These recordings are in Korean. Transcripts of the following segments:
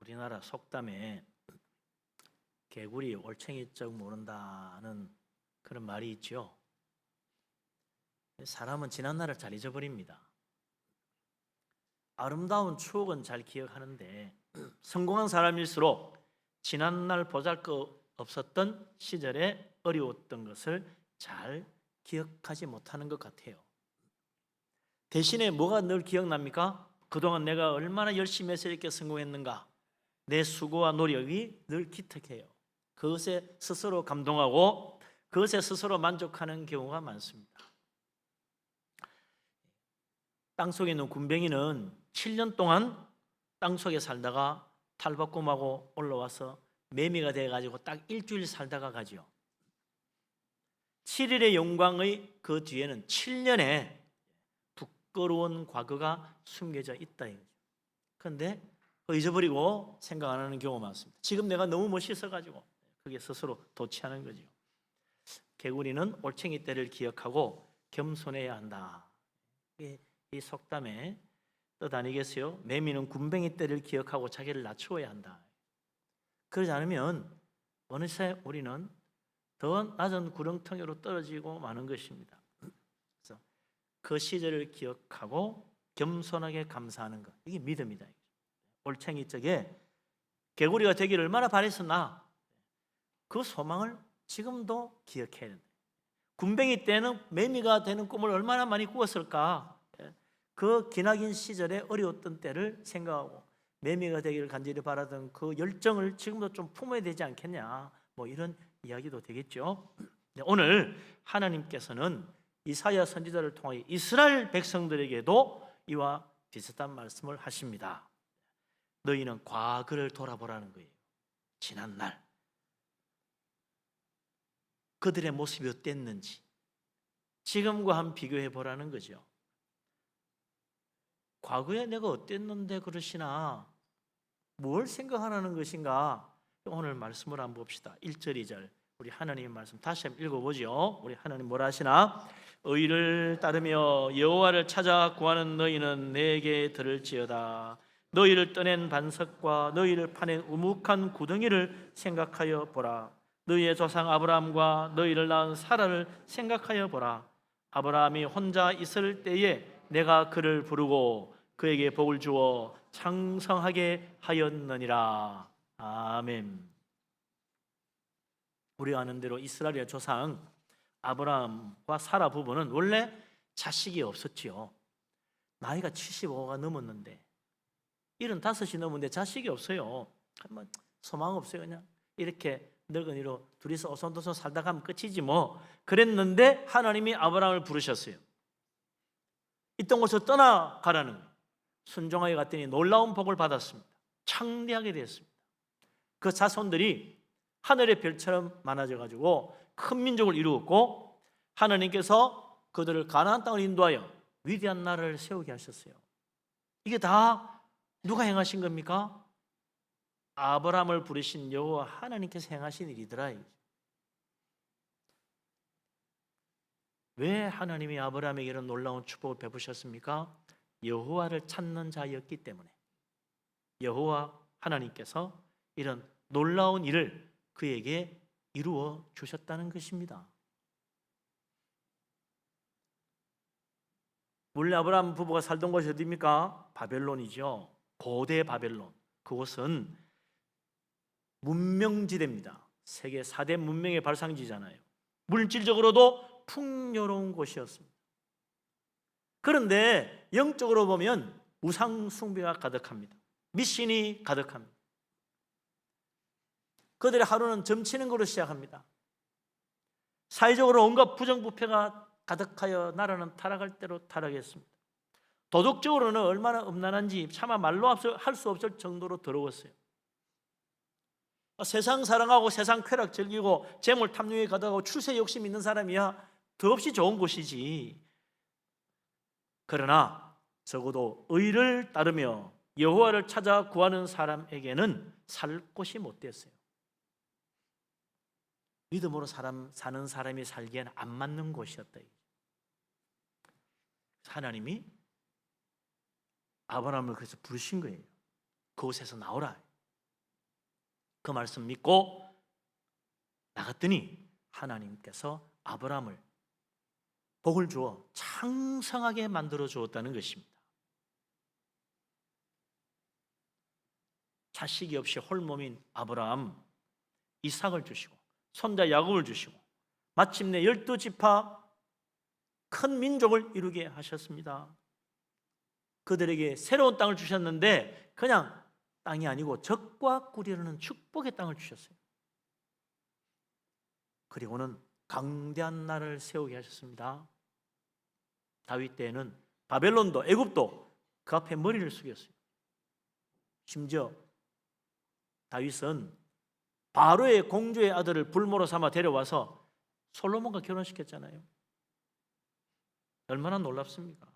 우리나라 속담에 개구리 올챙이 쩍 모른다는 그런 말이 있죠. 사람은 지난 날을 잘 잊어버립니다. 아름다운 추억은 잘 기억하는데 성공한 사람일수록 지난 날 보잘것 없었던 시절에 어려웠던 것을 잘 기억하지 못하는 것 같아요. 대신에 뭐가 늘 기억납니까? 그동안 내가 얼마나 열심히 해서 이렇게 성공했는가? 내 수고와 노력이 늘 기특해요. 그것에 스스로 감동하고 그것에 스스로 만족하는 경우가 많습니다. 땅속에 있는 군뱅이는 7년 동안 땅속에 살다가 탈바꿈하고 올라와서 매미가 돼가지고 딱 일주일 살다가 가죠. 7일의 영광의 그 뒤에는 7년의 부끄러운 과거가 숨겨져 있다. 그런데 잊어버리고 생각 안 하는 경우가 많습니다. 지금 내가 너무 멋있어가지고 그게 스스로 도취하는 거죠. 개구리는 올챙이 때를 기억하고 겸손해야 한다. 이 속담의 뜻 아니겠어요? 매미는 군뱅이 때를 기억하고 자기를 낮추어야 한다. 그러지 않으면 어느새 우리는 더 낮은 구렁텅이로 떨어지고 마는 것입니다. 그래서 그 시절을 기억하고 겸손하게 감사하는 것, 이게 믿음이다. 올챙이 쪽에 개구리가 되기를 얼마나 바랬었나, 그 소망을 지금도 기억해야 된다. 군뱅이 때는 매미가 되는 꿈을 얼마나 많이 꾸었을까. 그 기나긴 시절에 어려웠던 때를 생각하고 매미가 되기를 간절히 바라던 그 열정을 지금도 좀 품어야 되지 않겠냐, 뭐 이런 이야기도 되겠죠. 오늘 하나님께서는 이사야 선지자를 통하여 이스라엘 백성들에게도 이와 비슷한 말씀을 하십니다. 너희는 과거를 돌아보라는 거예요. 지난 날 그들의 모습이 어땠는지 지금과 한번 비교해 보라는 거죠. 과거에 내가 어땠는데 그러시나, 뭘 생각하라는 것인가? 오늘 말씀을 한번 봅시다. 1절 2절 우리 하나님의 말씀 다시 한번 읽어보죠. 우리 하나님 뭐라 하시나? 의를 따르며 여호와를 찾아 구하는 너희는 내게 들을지어다. 너희를 떠낸 반석과 너희를 파낸 우묵한 구덩이를 생각하여 보라. 너희의 조상 아브라함과 너희를 낳은 사라를 생각하여 보라. 아브라함이 혼자 있을 때에 내가 그를 부르고 그에게 복을 주어 창성하게 하였느니라. 아멘. 우리가 아는 대로 이스라엘의 조상 아브라함과 사라 부부는 원래 자식이 없었지요. 나이가 75가 넘었는데 75이 넘었는데 자식이 없어요. 소망 없어요. 그냥 이렇게 늙은이로 둘이서 오손도손 살다 가면 끝이지 뭐. 그랬는데 하나님이 아브라함을 부르셨어요. 있던 곳에서 떠나가라는 거예요. 순종하게 갔더니 놀라운 복을 받았습니다. 창대하게 되었습니다. 그 자손들이 하늘의 별처럼 많아져가지고 큰 민족을 이루었고, 하나님께서 그들을 가나안 땅을 인도하여 위대한 나라를 세우게 하셨어요. 이게 다 누가 행하신 겁니까? 아브라함을 부르신 여호와 하나님께서 행하신 일이더라. 왜 하나님이 아브라함에게 이런 놀라운 축복을 베푸셨습니까? 여호와를 찾는 자였기 때문에. 여호와 하나님께서 이런 놀라운 일을 그에게 이루어 주셨다는 것입니다. 원래 아브라함 부부가 살던 곳이 어디입니까? 바벨론이죠. 고대 바벨론. 그곳은 문명지대입니다. 세계 4대 문명의 발상지잖아요. 물질적으로도 풍요로운 곳이었습니다. 그런데 영적으로 보면 우상 숭배가 가득합니다. 미신이 가득합니다. 그들의 하루는 점치는 것으로 시작합니다. 사회적으로 온갖 부정부패가 가득하여 나라는 타락할 대로 타락했습니다. 도덕적으로는 얼마나 음란한지 차마 말로 할 수 없을 정도로 더러웠어요. 세상 사랑하고 세상 쾌락 즐기고 재물 탐욕에 가득하고 출세 욕심 있는 사람이야 더없이 좋은 곳이지. 그러나 적어도 의를 따르며 여호와를 찾아 구하는 사람에게는 살 곳이 못 됐어요. 믿음으로 사는 사람이 살기에는 안 맞는 곳이었다. 하나님이 아브라함을 그래서 부르신 거예요. 그곳에서 나오라. 그 말씀 믿고 나갔더니 하나님께서 아브라함을 복을 주어 창성하게 만들어 주었다는 것입니다. 자식이 없이 홀몸인 아브라함 이삭을 주시고 손자 야곱을 주시고 마침내 12지파 큰 민족을 이루게 하셨습니다. 그들에게 새로운 땅을 주셨는데 그냥 땅이 아니고 적과 꿀이라는 축복의 땅을 주셨어요. 그리고는 강대한 나라를 세우게 하셨습니다. 다윗 때에는 바벨론도 애굽도 그 앞에 머리를 숙였어요. 심지어 다윗은 바로의 공주의 아들을 불모로 삼아 데려와서 솔로몬과 결혼시켰잖아요. 얼마나 놀랍습니까?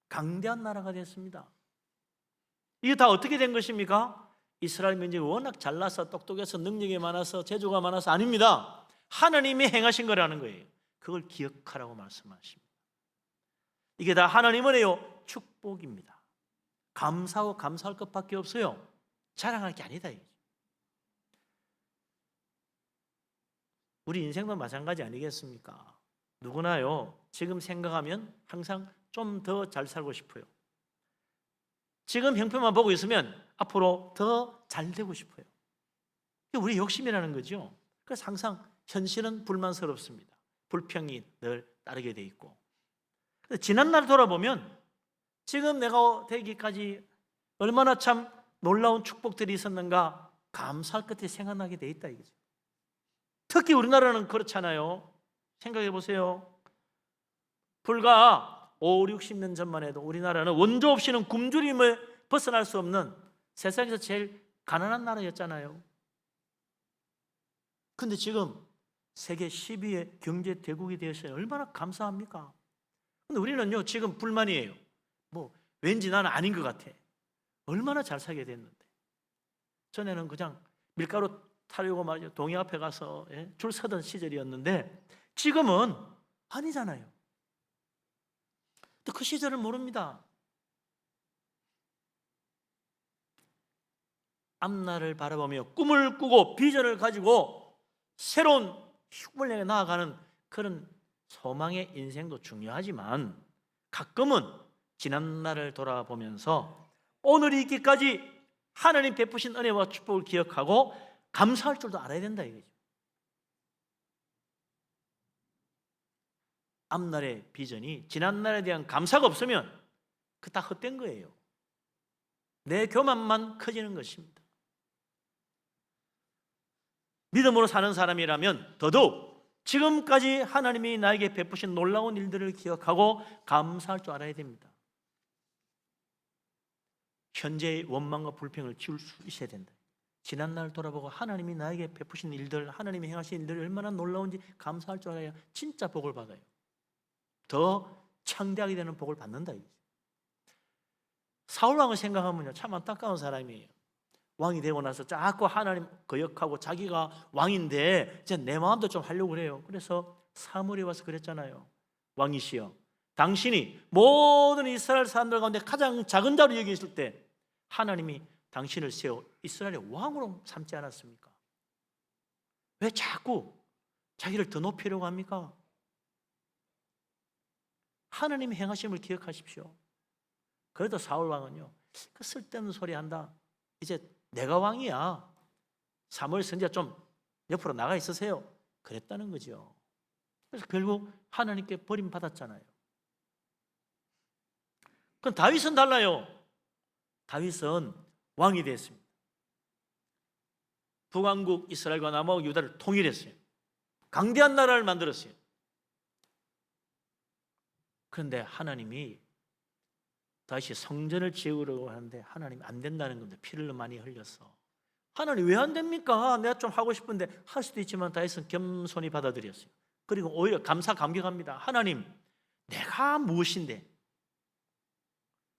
강대한 나라가 됐습니다. 이게 다 어떻게 된 것입니까? 이스라엘 민족이 워낙 잘나서 똑똑해서 능력이 많아서 재주가 많아서 아닙니다. 하나님이 행하신 거라는 거예요. 그걸 기억하라고 말씀하십니다. 이게 다 하나님 은혜요 축복입니다. 감사하고 감사할 것밖에 없어요. 자랑할 게 아니다. 우리 인생도 마찬가지 아니겠습니까? 누구나요 지금 생각하면 항상 좀 더 잘 살고 싶어요. 지금 형편만 보고 있으면 앞으로 더 잘 되고 싶어요. 이게 우리 욕심이라는 거죠. 그래서 항상 현실은 불만스럽습니다. 불평이 늘 따르게 돼 있고. 지난날 돌아보면 지금 내가 되기까지 얼마나 참 놀라운 축복들이 있었는가 감사할 것들이 생각나게 돼 있다 이거죠. 특히 우리나라는 그렇잖아요. 생각해 보세요. 불과 5, 60년 전만 해도 우리나라는 원조 없이는 굶주림을 벗어날 수 없는 세상에서 제일 가난한 나라였잖아요. 근데 지금 세계 10위의 경제 대국이 되었어요. 얼마나 감사합니까? 근데 우리는요 지금 불만이에요. 왠지 나는 아닌 것 같아. 얼마나 잘 살게 됐는데. 전에는 그냥 밀가루 타려고 말이죠. 동해 앞에 가서 줄 서던 시절이었는데 지금은 아니잖아요. 또 그 시절을 모릅니다. 앞날을 바라보며 꿈을 꾸고 비전을 가지고 새로운 꿈을 향해 나아가는 그런 소망의 인생도 중요하지만 가끔은 지난날을 돌아보면서 오늘이 있기까지 하나님 베푸신 은혜와 축복을 기억하고 감사할 줄도 알아야 된다 이거죠. 앞날의 비전이 지난날에 대한 감사가 없으면 그 다 헛된 거예요. 내 교만만 커지는 것입니다. 믿음으로 사는 사람이라면 더더욱 지금까지 하나님이 나에게 베푸신 놀라운 일들을 기억하고 감사할 줄 알아야 됩니다. 현재의 원망과 불평을 지울 수 있어야 된다. 지난날 돌아보고 하나님이 나에게 베푸신 일들, 하나님이 행하신 일들이 얼마나 놀라운지 감사할 줄 알아야 진짜 복을 받아요. 더 창대하게 되는 복을 받는다. 사울왕을 생각하면요 참 안타까운 사람이에요. 왕이 되고 나서 자꾸 하나님 거역하고 자기가 왕인데 이제 내 마음도 좀 하려고 그래요. 그래서 사무엘이 와서 그랬잖아요. 왕이시여 당신이 모든 이스라엘 사람들 가운데 가장 작은 자로 여기실 때 하나님이 당신을 세워 이스라엘의 왕으로 삼지 않았습니까? 왜 자꾸 자기를 더 높이려고 합니까? 하나님의 행하심을 기억하십시오. 그래도 사울 왕은요 그 쓸데없는 소리 한다. 이제 내가 왕이야. 사무엘 선지자 좀 옆으로 나가 있으세요. 그랬다는 거죠. 그래서 결국 하나님께 버림받았잖아요. 그럼 다윗은 달라요. 다윗은 왕이 됐습니다. 북왕국 이스라엘과 남왕국 유다를 통일했어요. 강대한 나라를 만들었어요. 그런데 하나님이 다시 성전을 지으려고 하는데 하나님이 안 된다는 건데 피를 많이 흘렸어. 하나님 왜 안 됩니까? 내가 좀 하고 싶은데 할 수도 있지만 다윗은 겸손히 받아들였어요. 그리고 오히려 감사감격합니다. 하나님 내가 무엇인데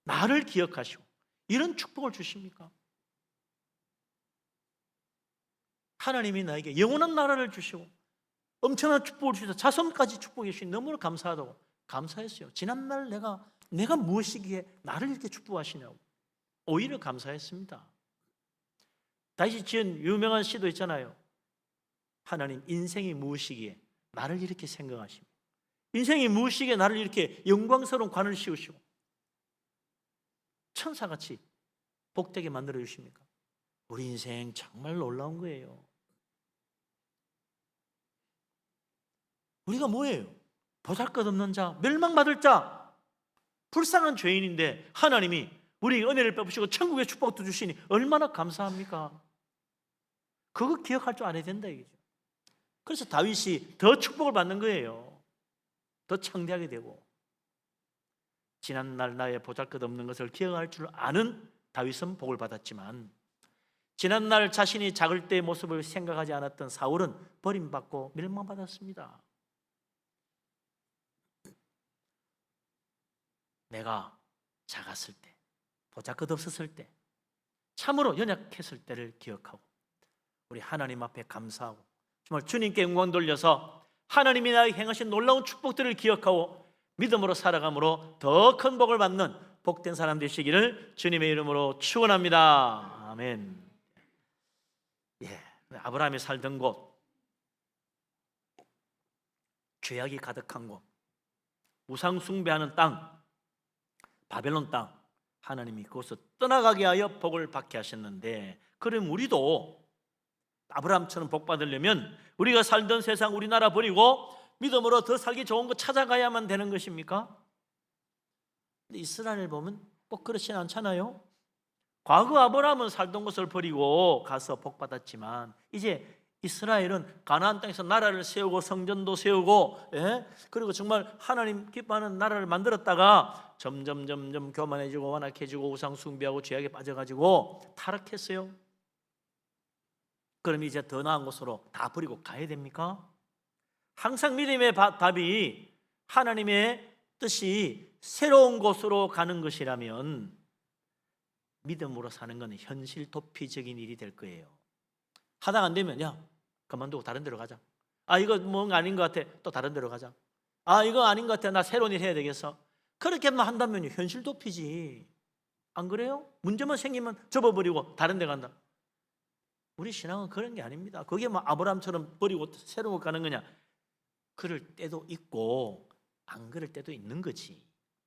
나를 기억하시고 이런 축복을 주십니까? 하나님이 나에게 영원한 나라를 주시고 엄청난 축복을 주셔서 자손까지 축복해 주시니 너무나 감사하다고 감사했어요. 지난날 내가 무엇이기에 나를 이렇게 축복하시냐고 오히려 감사했습니다. 다시 지은 유명한 시도 있잖아요. 하나님, 인생이 무엇이기에 나를 이렇게 생각하시고, 인생이 무엇이기에 나를 이렇게 영광스러운 관을 씌우시고 천사같이 복되게 만들어 주십니까? 우리 인생 정말 놀라운 거예요. 우리가 뭐예요? 보잘것없는 자, 멸망받을 자, 불쌍한 죄인인데 하나님이 우리 은혜를 베푸시고 천국의 축복도 주시니 얼마나 감사합니까? 그거 기억할 줄 알아야 된다 이거죠. 그래서 다윗이 더 축복을 받는 거예요. 더 창대하게 되고, 지난날 나의 보잘것없는 것을 기억할 줄 아는 다윗은 복을 받았지만, 지난날 자신이 작을 때의 모습을 생각하지 않았던 사울은 버림받고 멸망받았습니다. 내가 작았을 때, 보잘것없었을 때, 참으로 연약했을 때를 기억하고 우리 하나님 앞에 감사하고 정말 주님께 영광 돌려서 하나님이 나에게 행하신 놀라운 축복들을 기억하고 믿음으로 살아감으로 더 큰 복을 받는 복된 사람 되시기를 주님의 이름으로 축원합니다. 아멘. 예, 아브라함이 살던 곳, 죄악이 가득한 곳, 우상 숭배하는 땅, 바벨론 땅, 하나님이 그곳을 떠나가게 하여 복을 받게 하셨는데, 그럼 우리도 아브라함처럼 복 받으려면 우리가 살던 세상, 우리나라 버리고 믿음으로 더 살기 좋은 거 찾아가야만 되는 것입니까? 근데 이스라엘 보면 꼭 그렇진 않잖아요. 과거 아브라함은 살던 곳을 버리고 가서 복 받았지만, 이제 이스라엘은 가나안 땅에서 나라를 세우고 성전도 세우고, 그리고 정말 하나님 기뻐하는 나라를 만들었다가 점점 교만해지고 완악해지고 우상 숭배하고 죄악에 빠져가지고 타락했어요. 그럼 이제 더 나은 곳으로 다 버리고 가야 됩니까? 항상 믿음의 답이 하나님의 뜻이 새로운 곳으로 가는 것이라면 믿음으로 사는 건 현실 도피적인 일이 될 거예요. 하다가 안 되면 야, 그만두고 다른 데로 가자. 아, 이거 뭔가 아닌 것 같아. 또 다른 데로 가자. 아, 이거 아닌 것 같아. 나 새로운 일 해야 되겠어. 그렇게만 한다면 현실 도피지. 안 그래요? 문제만 생기면 접어버리고 다른 데 간다. 우리 신앙은 그런 게 아닙니다. 그게 뭐 아브라함처럼 버리고 새로운 곳 가는 거냐? 그럴 때도 있고 안 그럴 때도 있는 거지.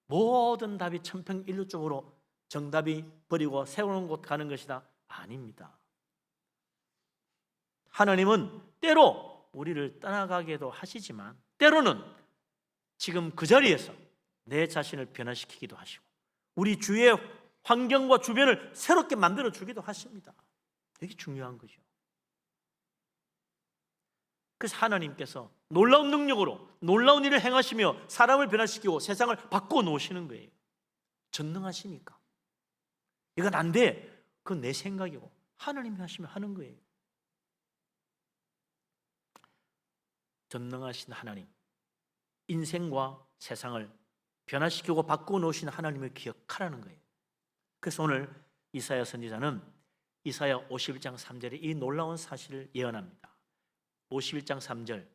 모든 답이 천편일률적으로 정답이 버리고 새로운 곳 가는 것이다? 아닙니다. 하나님은 때로 우리를 떠나가게도 하시지만 때로는 지금 그 자리에서 내 자신을 변화시키기도 하시고 우리 주위의 환경과 주변을 새롭게 만들어 주기도 하십니다. 이게 중요한 거죠. 그래서 하나님께서 놀라운 능력으로 놀라운 일을 행하시며 사람을 변화시키고 세상을 바꿔 놓으시는 거예요. 전능하시니까. 이건 안 돼. 그건 내 생각이고 하나님이 하시면 하는 거예요. 전능하신 하나님, 인생과 세상을 변화시키고 바꾸어 놓으신 하나님을 기억하라는 거예요. 그래서 오늘 이사야 선지자는 이사야 51장 3절에 이 놀라운 사실을 예언합니다. 51장 3절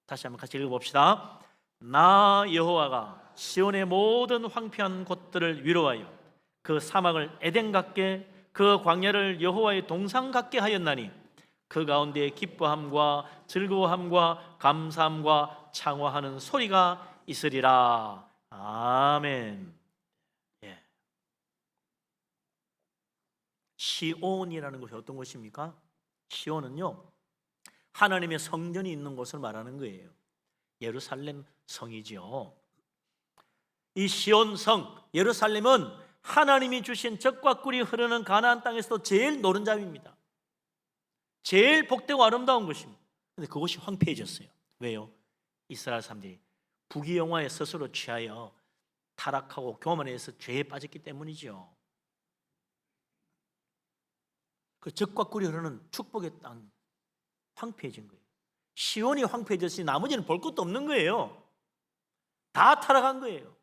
다시 한번 같이 읽어봅시다. 나 여호와가 시온의 모든 황폐한 곳들을 위로하여 그 사막을 에덴 같게 그 광야를 여호와의 동산 같게 하였나니 그 가운데 기뻐함과 즐거워함과 감사함과 창화하는 소리가 있으리라. 아멘. 예. 시온이라는 것이 어떤 곳입니까? 시온은요, 하나님의 성전이 있는 곳을 말하는 거예요. 예루살렘 성이죠. 이 시온 성 예루살렘은 하나님이 주신 젖과 꿀이 흐르는 가나안 땅에서도 제일 노른자입니다. 제일 복되고 아름다운 것입니다. 그런데 그것이 황폐해졌어요. 왜요? 이스라엘 사람들이 부귀영화에 스스로 취하여 타락하고 교만해서 죄에 빠졌기 때문이죠. 그 젖과 꿀이 흐르는 축복의 땅 황폐해진 거예요. 시온이 황폐해졌으니 나머지는 볼 것도 없는 거예요. 다 타락한 거예요.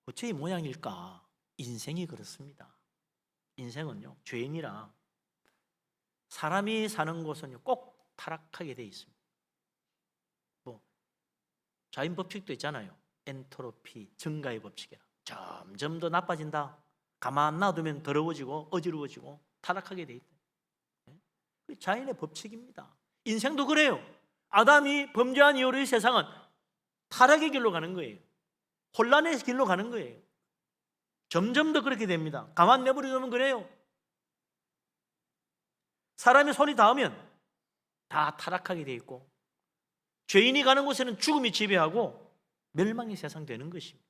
어째 이 모양일까? 인생이 그렇습니다. 인생은요, 죄인이라 사람이 사는 곳은 꼭 타락하게 돼 있습니다. 뭐 자연 법칙도 있잖아요. 엔트로피 증가의 법칙이라 점점 더 나빠진다. 가만 놔두면 더러워지고 어지러워지고 타락하게 돼 있다. 자연의 법칙입니다. 인생도 그래요. 아담이 범죄한 이후로 이 세상은 타락의 길로 가는 거예요. 혼란의 길로 가는 거예요. 점점 더 그렇게 됩니다. 가만 내버려두면 그래요. 사람의 손이 닿으면 다 타락하게 돼 있고, 죄인이 가는 곳에는 죽음이 지배하고 멸망의 세상 되는 것입니다.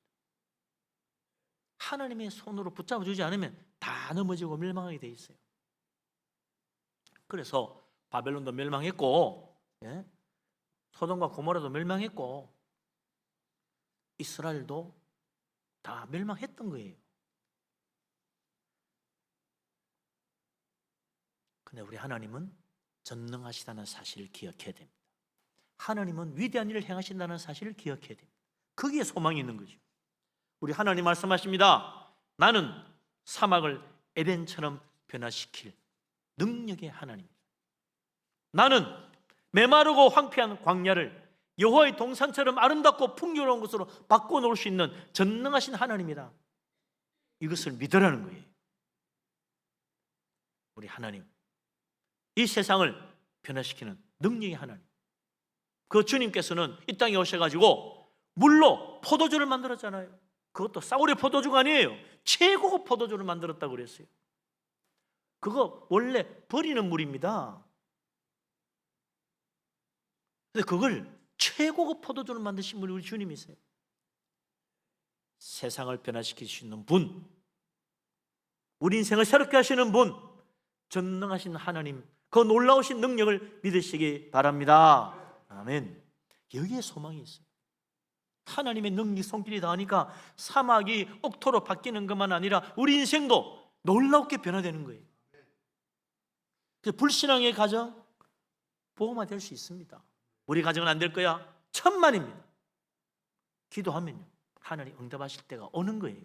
하나님의 손으로 붙잡아주지 않으면 다 넘어지고 멸망하게 돼 있어요. 그래서 바벨론도 멸망했고, 소돔과 고모라도 멸망했고, 이스라엘도 다 멸망했던 거예요. 근데 우리 하나님은 전능하시다는 사실을 기억해야 됩니다. 하나님은 위대한 일을 행하신다는 사실을 기억해야 됩니다. 거기에 소망이 있는 거죠. 우리 하나님 말씀하십니다. 나는 사막을 에덴처럼 변화시킬 능력의 하나님입니다. 나는 메마르고 황폐한 광야를 여호와의 동산처럼 아름답고 풍요로운 곳으로 바꿔놓을 수 있는 전능하신 하나님이다. 이것을 믿으라는 거예요. 우리 하나님, 이 세상을 변화시키는 능력의 하나님. 그 주님께서는 이 땅에 오셔가지고 물로 포도주를 만들었잖아요. 그것도 싸구려 포도주가 아니에요. 최고급 포도주를 만들었다고 그랬어요. 그거 원래 버리는 물입니다. 근데 그걸 최고급 포도주를 만드신 분이 우리 주님이세요. 세상을 변화시킬 수 있는 분, 우리 인생을 새롭게 하시는 분, 전능하신 하나님, 그 놀라우신 능력을 믿으시기 바랍니다. 아멘. 여기에 소망이 있어요. 하나님의 능력 손길이 닿으니까 사막이 옥토로 바뀌는 것만 아니라 우리 인생도 놀랍게 변화되는 거예요. 불신앙의 가정 복음화 될 수 있습니다. 우리 가정은 안 될 거야? 천만입니다. 기도하면요, 하나님 응답하실 때가 오는 거예요.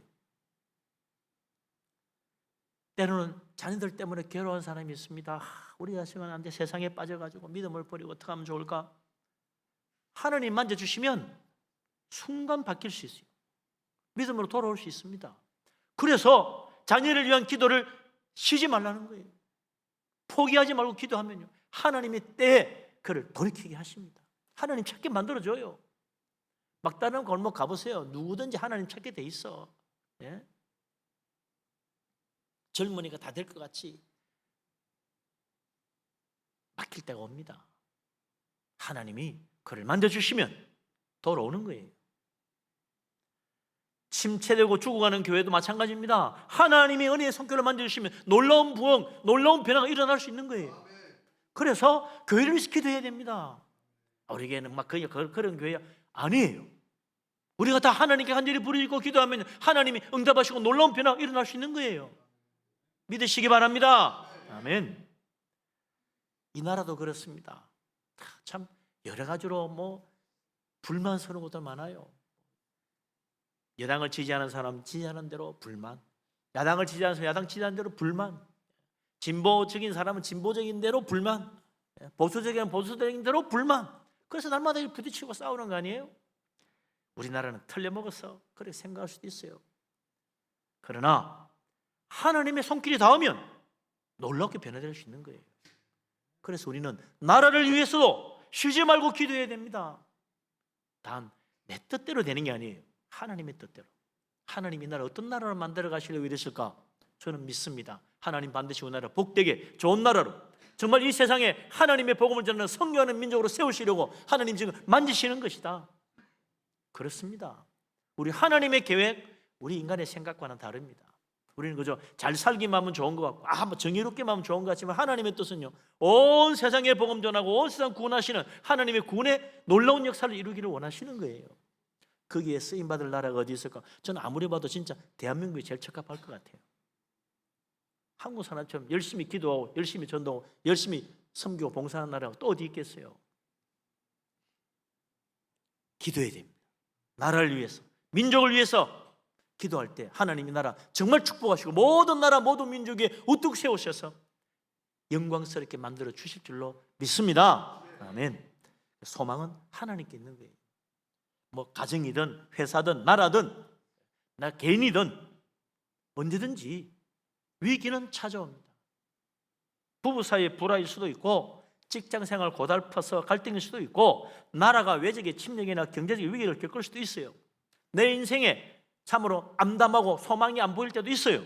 때로는 자녀들 때문에 괴로운 사람이 있습니다. 우리 자식은 안 돼. 세상에 빠져가지고 믿음을 버리고 어떻게 하면 좋을까? 하나님 만져주시면 순간 바뀔 수 있어요. 믿음으로 돌아올 수 있습니다. 그래서 자녀를 위한 기도를 쉬지 말라는 거예요. 포기하지 말고 기도하면요, 하나님의 때에 그를 돌이키게 하십니다. 하나님 찾게 만들어줘요. 막다른 골목 가보세요. 누구든지 하나님 찾게 돼 있어. 예? 젊은이가 다 될 것 같이 막힐 때가 옵니다. 하나님이 그를 만져주시면 돌아오는 거예요. 침체되고 죽어가는 교회도 마찬가지입니다. 하나님이 은혜의 손길을 만져주시면 놀라운 부흥, 놀라운 변화가 일어날 수 있는 거예요. 그래서 교회를 위해서 기도해야 됩니다. 우리 교회는 막 그런 교회 아니에요. 우리가 다 하나님께 간절히 부르짖고 기도하면 하나님이 응답하시고 놀라운 변화가 일어날 수 있는 거예요. 믿으시기 바랍니다. 아멘. 이 나라도 그렇습니다. 참 여러 가지로 불만스러운 것도 많아요. 여당을 지지하는 사람 지지하는 대로 불만, 야당을 지지하는 사람 야당 지지하는 대로 불만, 진보적인 사람은 진보적인 대로 불만, 보수적인 보수적인 대로 불만. 그래서 날마다 부딪히고 싸우는 거 아니에요? 우리나라는 틀려먹어서 그렇게 생각할 수도 있어요. 그러나 하나님의 손길이 닿으면 놀랍게 변화될 수 있는 거예요. 그래서 우리는 나라를 위해서도 쉬지 말고 기도해야 됩니다. 단 내 뜻대로 되는 게 아니에요. 하나님의 뜻대로. 하나님이 나라 어떤 나라를 만들어 가시려고 이러실까? 저는 믿습니다. 하나님 반드시 우리 나라 복되게 좋은 나라로, 정말 이 세상에 하나님의 복음을 전하는 선교하는 민족으로 세우시려고 하나님 지금 만지시는 것이다. 그렇습니다. 우리 하나님의 계획, 우리 인간의 생각과는 다릅니다. 우리는 그저 잘 살기만 하면 좋은 것 같고, 뭐 정의롭게만 하면 좋은 것 같지만 하나님의 뜻은요, 온 세상에 복음 전하고 온 세상 구원하시는 하나님의 구원의 놀라운 역사를 이루기를 원하시는 거예요. 거기에 쓰임받을 나라가 어디 있을까? 저는 아무리 봐도 진짜 대한민국이 제일 적합할 것 같아요. 한국 사람처럼 열심히 기도하고 열심히 전도하고 열심히 섬기고 봉사하는 나라가 또 어디 있겠어요? 기도해야 됩니다. 나라를 위해서, 민족을 위해서 기도할 때 하나님이 나라 정말 축복하시고 모든 나라 모든 민족에 우뚝 세우셔서 영광스럽게 만들어 주실 줄로 믿습니다. 아멘. 소망은 하나님께 있는 거예요. 가정이든 회사든 나라든 나 개인이든 언제든지 위기는 찾아옵니다. 부부 사이에 불화일 수도 있고, 직장생활 고달파서 갈등일 수도 있고, 나라가 외적의 침략이나 경제적 위기를 겪을 수도 있어요. 내 인생에 참으로 암담하고 소망이 안 보일 때도 있어요.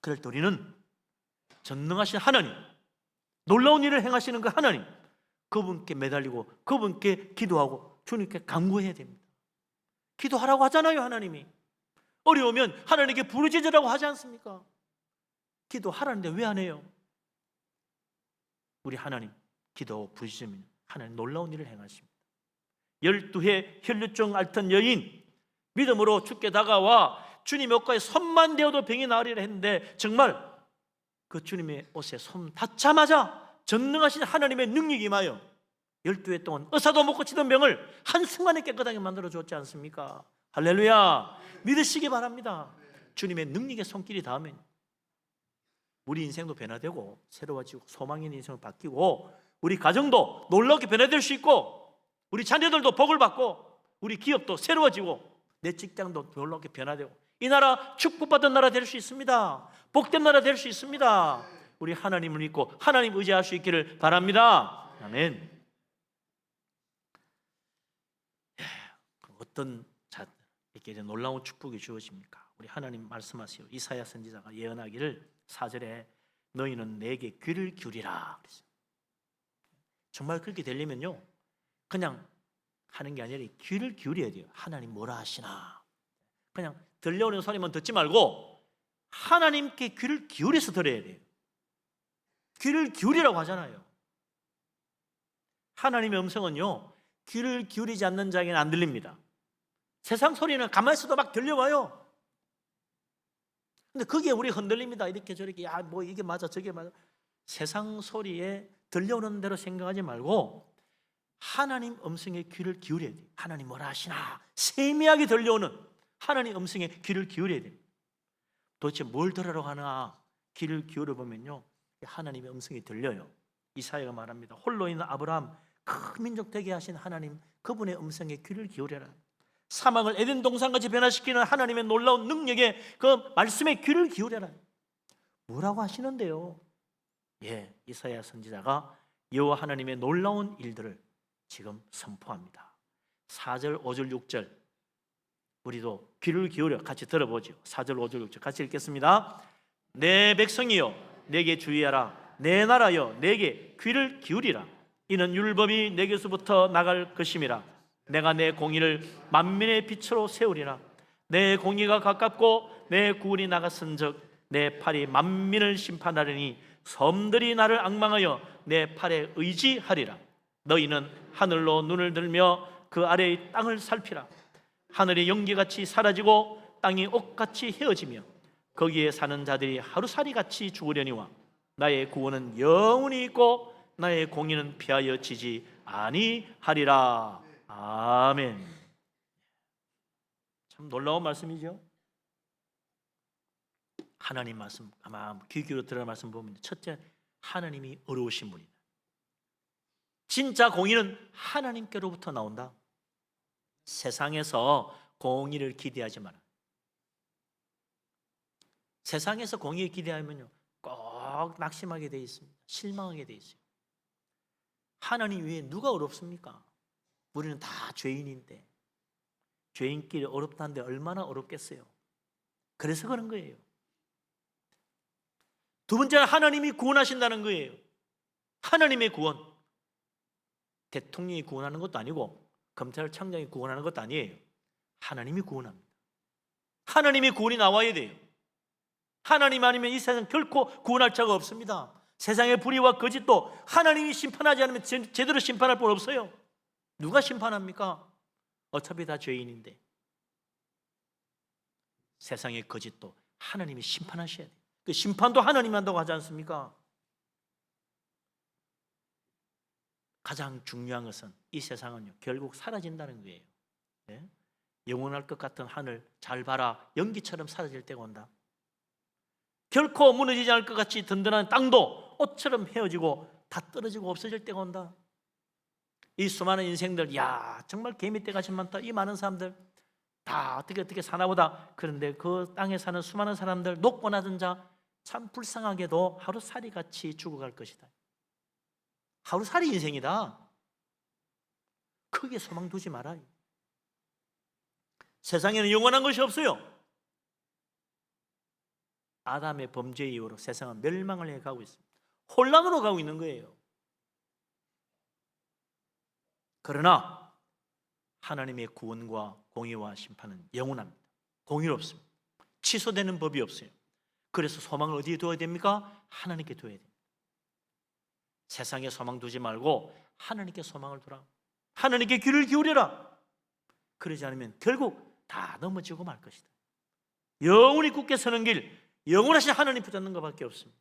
그럴 때 우리는 전능하신 하나님, 놀라운 일을 행하시는 그 하나님, 그분께 매달리고 그분께 기도하고 주님께 간구해야 됩니다. 기도하라고 하잖아요. 하나님이 어려우면 하나님께 부르짖으라고 하지 않습니까? 기도하라는데 왜 안 해요? 우리 하나님 기도 부르짖으면 하나님 놀라운 일을 행하십니다. 12해 혈루증 앓던 여인, 믿음으로 주께 다가와 주님의 옷가에 손만 대어도 병이 나으리라 했는데, 정말 그 주님의 옷에 손 닿자마자 전능하신 하나님의 능력이 임하여 12해 동안 의사도 못 고치던 병을 한순간에 깨끗하게 만들어 줬지 않습니까? 할렐루야. 믿으시기 바랍니다. 주님의 능력의 손길이 닿으면 우리 인생도 변화되고 새로워지고 소망 있는 인생을 바뀌고, 우리 가정도 놀랍게 변화될 수 있고, 우리 자녀들도 복을 받고, 우리 기업도 새로워지고, 내 직장도 놀랍게 변화되고, 이 나라 축복받은 나라 될 수 있습니다. 복된 나라 될 수 있습니다. 우리 하나님을 믿고 하나님 의지할 수 있기를 바랍니다. 아멘. 어떤 이렇게 놀라운 축복이 주어집니까? 우리 하나님 말씀하세요. 이사야 선지자가 예언하기를 4절에 너희는 내게 귀를 기울이라 그랬어요. 정말 그렇게 되려면요, 그냥 하는 게 아니라 귀를 기울여야 돼요. 하나님 뭐라 하시나. 그냥 들려오는 소리만 듣지 말고 하나님께 귀를 기울여서 들어야 돼요. 귀를 기울이라고 하잖아요. 하나님의 음성은요, 귀를 기울이지 않는 자에게는 안 들립니다. 세상 소리는 가만히 있어도 막 들려와요. 근데 거기에 우리 흔들립니다. 이렇게 저렇게, 야, 뭐 이게 맞아 저게 맞아. 세상 소리에 들려오는 대로 생각하지 말고 하나님 음성에 귀를 기울여야 돼요. 하나님 뭐라 하시나 세미하게 들려오는 하나님 음성에 귀를 기울여야 돼요. 도대체 뭘 들으러 가나 귀를 기울여 보면요, 하나님의 음성이 들려요. 이사야가 말합니다. 홀로 있는 아브라함 큰 민족 되게 하신 하나님, 그분의 음성에 귀를 기울여라. 사막을 에덴 동산같이 변화시키는 하나님의 놀라운 능력에 그 말씀에 귀를 기울여라. 뭐라고 하시는데요? 이사야 선지자가 여호와 하나님의 놀라운 일들을 지금 선포합니다. 4절, 5절, 6절 우리도 귀를 기울여 같이 들어보죠. 4절, 5절, 6절 같이 읽겠습니다. 내 백성이여 내게 주의하라. 내 나라여 내게 귀를 기울이라. 이는 율법이 내게서부터 나갈 것임이라. 내가 내 공의를 만민의 빛으로 세우리라. 내 공의가 가깝고 내 구원이 나갔은즉 내 팔이 만민을 심판하리니 섬들이 나를 앙망하여 내 팔에 의지하리라. 너희는 하늘로 눈을 들며 그 아래의 땅을 살피라. 하늘이 연기같이 사라지고 땅이 옥같이 헤어지며 거기에 사는 자들이 하루살이같이 죽으려니와 나의 구원은 영원히 있고 나의 공의는 피하여 지지 아니하리라. 아멘. 참 놀라운 말씀이죠. 하나님 말씀 아마 귀 기울여 들어야 말씀 보면, 첫째, 하나님이 어려우신 분이다. 진짜 공의는 하나님께로부터 나온다. 세상에서 공의를 기대하지 마라. 세상에서 공의를 기대하면요 꼭 낙심하게 돼 있습니다. 실망하게 돼 있어요. 하나님 위에 누가 어렵습니까? 우리는 다 죄인인데, 죄인끼리 어렵다는데 얼마나 어렵겠어요. 그래서 그런 거예요. 두 번째는 하나님이 구원하신다는 거예요. 하나님의 구원. 대통령이 구원하는 것도 아니고 검찰청장이 구원하는 것도 아니에요. 하나님이 구원합니다. 하나님의 구원이 나와야 돼요. 하나님 아니면 이 세상 결코 구원할 자가 없습니다. 세상의 불의와 거짓도 하나님이 심판하지 않으면 제대로 심판할 분 없어요. 누가 심판합니까? 어차피 다 죄인인데. 세상의 거짓도 하나님이 심판하셔야 돼요. 그 심판도 하나님이 한다고 하지 않습니까? 가장 중요한 것은 이 세상은요 결국 사라진다는 거예요. 네? 영원할 것 같은 하늘 잘 봐라, 연기처럼 사라질 때가 온다. 결코 무너지지 않을 것 같이 든든한 땅도 옷처럼 헤어지고 다 떨어지고 없어질 때가 온다. 이 수많은 인생들, 야 정말 개미떼같이 많다. 이 많은 사람들 다 어떻게 사나 보다. 그런데 그 땅에 사는 수많은 사람들, 높고 낮은 자, 참 불쌍하게도 하루살이 같이 죽어갈 것이다. 하루살이 인생이다. 크게 소망 두지 마라. 세상에는 영원한 것이 없어요. 아담의 범죄 이후로 세상은 멸망을 해가고 있습니다. 혼란으로 가고 있는 거예요. 그러나 하나님의 구원과 공의와 심판은 영원합니다. 공의롭습니다. 취소되는 법이 없어요. 그래서 소망을 어디에 두어야 됩니까? 하나님께 두어야 됩니다. 세상에 소망 두지 말고 하나님께 소망을 두라. 하나님께 귀를 기울여라. 그러지 않으면 결국 다 넘어지고 말 것이다. 영원히 굳게 서는 길, 영원하신 하나님 붙잡는 것밖에 없습니다.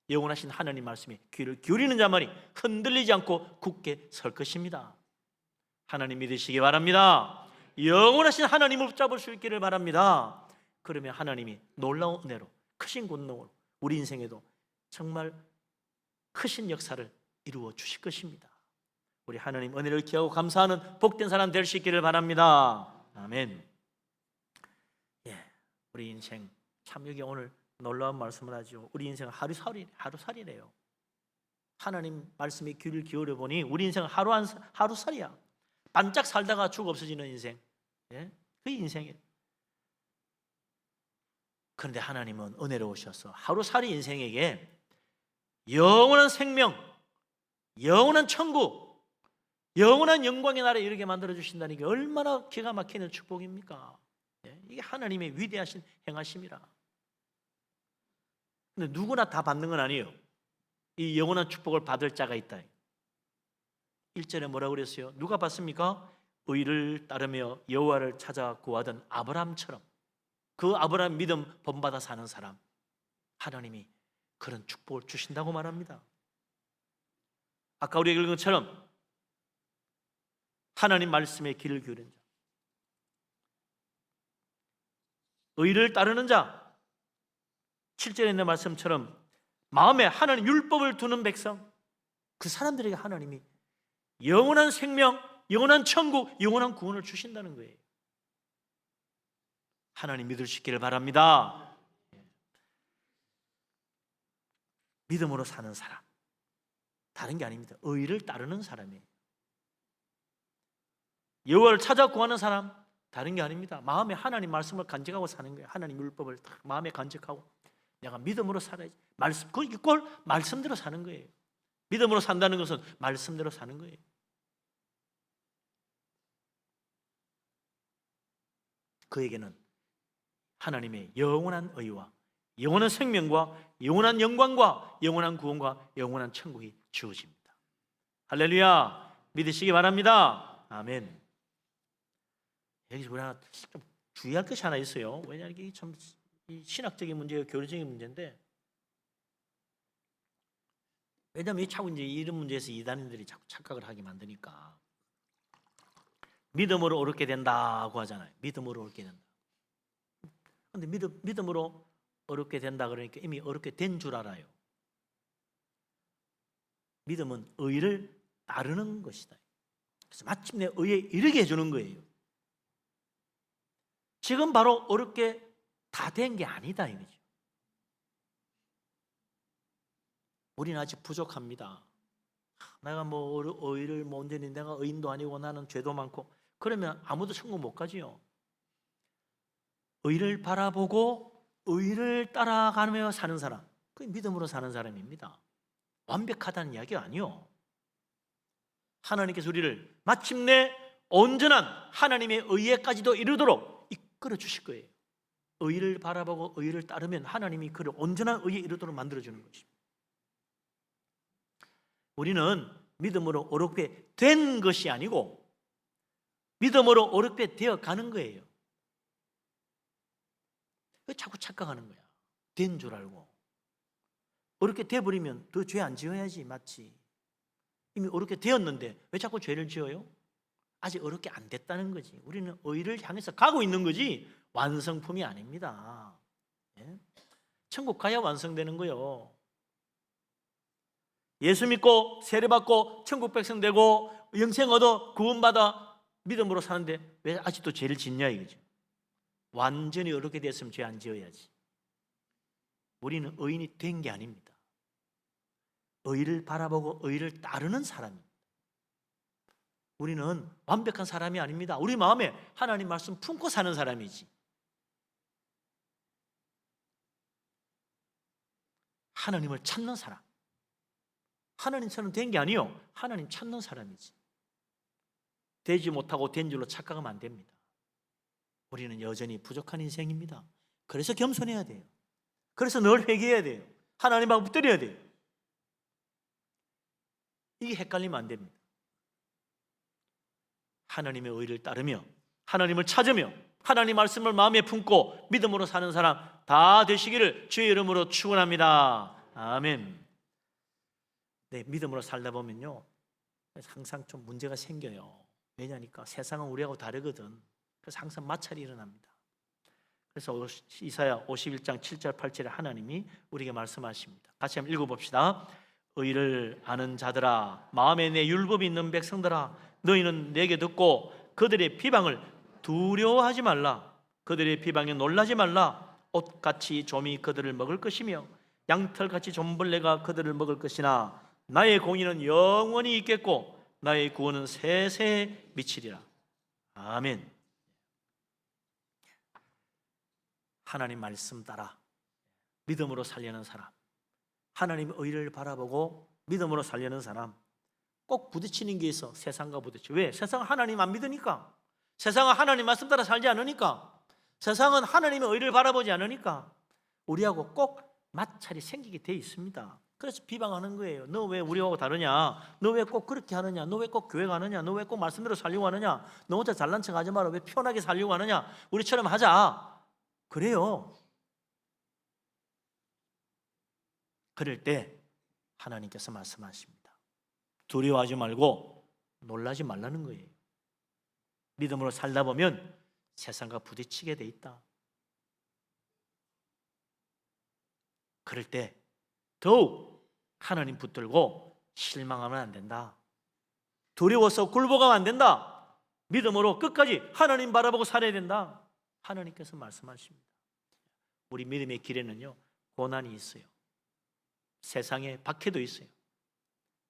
영원하신 하나님 말씀에 귀를 기울이는 자만이 흔들리지 않고 굳게 설 것입니다. 하나님 믿으시기 바랍니다. 영원하신 하나님을 붙잡을 수 있기를 바랍니다. 그러면 하나님이 놀라운 은혜로, 크신 권능으로 우리 인생에도 정말 크신 역사를 이루어 주실 것입니다. 우리 하나님 은혜를 기하고 감사하는 복된 사람 될 수 있기를 바랍니다. 아멘. 우리 인생 참 여기 오늘 놀라운 말씀을 하죠. 우리 인생은 하루살이래요. 하나님 말씀에 귀를 기울여 보니 우리 인생은 하루살이야. 반짝 살다가 죽어 없어지는 인생. 그 인생이에요. 그런데 하나님은 은혜로우셔서 하루살이 인생에게 영원한 생명, 영원한 천국, 영원한 영광의 나라에 이르게 만들어주신다는 게 얼마나 기가 막히는 축복입니까? 이게 하나님의 위대하신 행하심이라. 근데 누구나 다 받는 건 아니에요. 이 영원한 축복을 받을 자가 있다. 1절에 뭐라고 그랬어요? 누가 받습니까? 의를 따르며 여호와를 찾아 구하던 아브라함처럼, 그 아브라함 믿음 본받아 사는 사람, 하나님이 그런 축복을 주신다고 말합니다. 아까 우리가 읽은 것처럼 하나님 말씀에 귀를 기울인 자, 의를 따르는 자, 7절에 있는 말씀처럼 마음에 하나님 율법을 두는 백성, 그 사람들에게 하나님이 영원한 생명, 영원한 천국, 영원한 구원을 주신다는 거예요. 하나님 믿을 수 있기를 바랍니다. 믿음으로 사는 사람, 다른 게 아닙니다. 의를 따르는 사람이에요. 여호와를 찾아 구하는 사람, 다른 게 아닙니다. 마음에 하나님 말씀을 간직하고 사는 거예요. 하나님 율법을 마음에 간직하고 내가 믿음으로 살아야지. 그 이꼴 말씀대로 사는 거예요. 믿음으로 산다는 것은 말씀대로 사는 거예요. 그에게는 하나님의 영원한 의와 영원한 생명과 영원한 영광과 영원한 구원과 영원한 천국이 주어집니다. 할렐루야. 믿으시기 바랍니다. 아멘. 여기서 우리가 좀 주의할 것이 하나 있어요. 왜냐하면 이게 참 신학적인 문제예요, 교리적인 문제인데, 왜냐하면 자꾸 이제 이런 문제에서 이단인들이 자꾸 착각을 하게 만드니까. 믿음으로 옳게 된다고 하잖아요. 믿음으로 옳게 된다. 근데 믿음으로 어렵게 된다 그러니까 이미 어렵게 된 줄 알아요. 믿음은 의를 따르는 것이다. 그래서 마침내 의에 이르게 해주는 거예요. 지금 바로 어렵게 다 된 게 아니다 이거죠. 우리는 아직 부족합니다. 내가 뭐 의를 못 되니 내가 의인도 아니고 나는 죄도 많고 그러면 아무도 천국 못 가지요. 의를 바라보고 의를 따라가며 사는 사람, 그게 믿음으로 사는 사람입니다. 완벽하다는 이야기가 아니요. 하나님께서 우리를 마침내 온전한 하나님의 의에까지도 이르도록 이끌어 주실 거예요. 의를 바라보고 의를 따르면 하나님이 그를 온전한 의에 이르도록 만들어주는 것입니다. 우리는 믿음으로 어렵게 된 것이 아니고 믿음으로 어렵게 되어가는 거예요. 왜 자꾸 착각하는 거야? 된 줄 알고. 어렵게 돼버리면 더 죄 안 지어야지, 맞지? 이미 어렵게 되었는데 왜 자꾸 죄를 지어요? 아직 어렵게 안 됐다는 거지. 우리는 의를 향해서 가고 있는 거지 완성품이 아닙니다. 예? 천국 가야 완성되는 거예요. 예수 믿고 세례받고 천국 백성 되고 영생 얻어 구원받아 믿음으로 사는데 왜 아직도 죄를 짓냐 이거죠. 완전히 어렵게 됐으면 죄 안 지어야지. 우리는 의인이 된 게 아닙니다. 의를 바라보고 의를 따르는 사람입니다. 우리는 완벽한 사람이 아닙니다. 우리 마음에 하나님 말씀 품고 사는 사람이지. 하나님을 찾는 사람. 하나님처럼 된 게 아니요, 하나님 찾는 사람이지. 되지 못하고 된 줄로 착각하면 안 됩니다. 우리는 여전히 부족한 인생입니다. 그래서 겸손해야 돼요. 그래서 늘 회개해야 돼요. 하나님하고 붙들어야 돼요. 이게 헷갈리면 안 됩니다. 하나님의 의를 따르며 하나님을 찾으며 하나님 말씀을 마음에 품고 믿음으로 사는 사람 다 되시기를 주의 이름으로 축원합니다. 아멘. 네, 믿음으로 살다 보면요 항상 좀 문제가 생겨요. 왜냐니까 세상은 우리하고 다르거든. 그래서 항상 마찰이 일어납니다. 그래서 이사야 51장 7절 8절에 하나님이 우리에게 말씀하십니다. 같이 한번 읽어봅시다. 의를 아는 자들아, 마음에 내 율법이 있는 백성들아, 너희는 내게 듣고 그들의 비방을 두려워하지 말라. 그들의 비방에 놀라지 말라. 옷같이 좀이 그들을 먹을 것이며 양털같이 좀벌레가 그들을 먹을 것이나 나의 공의는 영원히 있겠고 나의 구원은 세세에 미치리라. 아멘. 하나님 말씀 따라 믿음으로 살려는 사람, 하나님의 의를 바라보고 믿음으로 살려는 사람, 꼭 부딪히는 게 있어. 세상과 부딪혀. 왜? 세상은 하나님 안 믿으니까. 세상은 하나님 말씀 따라 살지 않으니까. 세상은 하나님의 의를 바라보지 않으니까 우리하고 꼭 마찰이 생기게 돼 있습니다. 그래서 비방하는 거예요. 너 왜 우리하고 다르냐? 너 왜 꼭 그렇게 하느냐? 너 왜 꼭 교회 가느냐? 너 왜 꼭 말씀대로 살려고 하느냐? 너 혼자 잘난 척 하지 마라. 왜 편하게 살려고 하느냐? 우리처럼 하자. 그래요. 그럴 때 하나님께서 말씀하십니다. 두려워하지 말고 놀라지 말라는 거예요. 믿음으로 살다 보면 세상과 부딪히게 돼 있다. 그럴 때 더욱 하나님 붙들고 실망하면 안 된다. 두려워서 굴복하면 안 된다. 믿음으로 끝까지 하나님 바라보고 살아야 된다. 하나님께서 말씀하십니다. 우리 믿음의 길에는요 고난이 있어요. 세상에 박해도 있어요.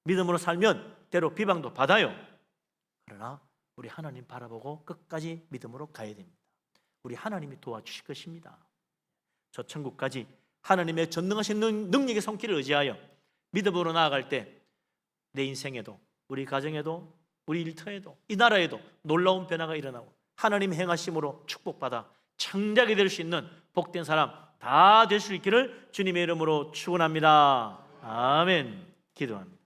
믿음으로 살면 때로 비방도 받아요. 그러나 우리 하나님 바라보고 끝까지 믿음으로 가야 됩니다. 우리 하나님이 도와주실 것입니다. 저 천국까지 하나님의 전능하신 능력의 손길을 의지하여 믿음으로 나아갈 때 내 인생에도 우리 가정에도 우리 일터에도 이 나라에도 놀라운 변화가 일어나고 하나님 행하심으로 축복받아 창작이 될 수 있는 복된 사람 다 될 수 있기를 주님의 이름으로 축원합니다. 아멘. 기도합니다.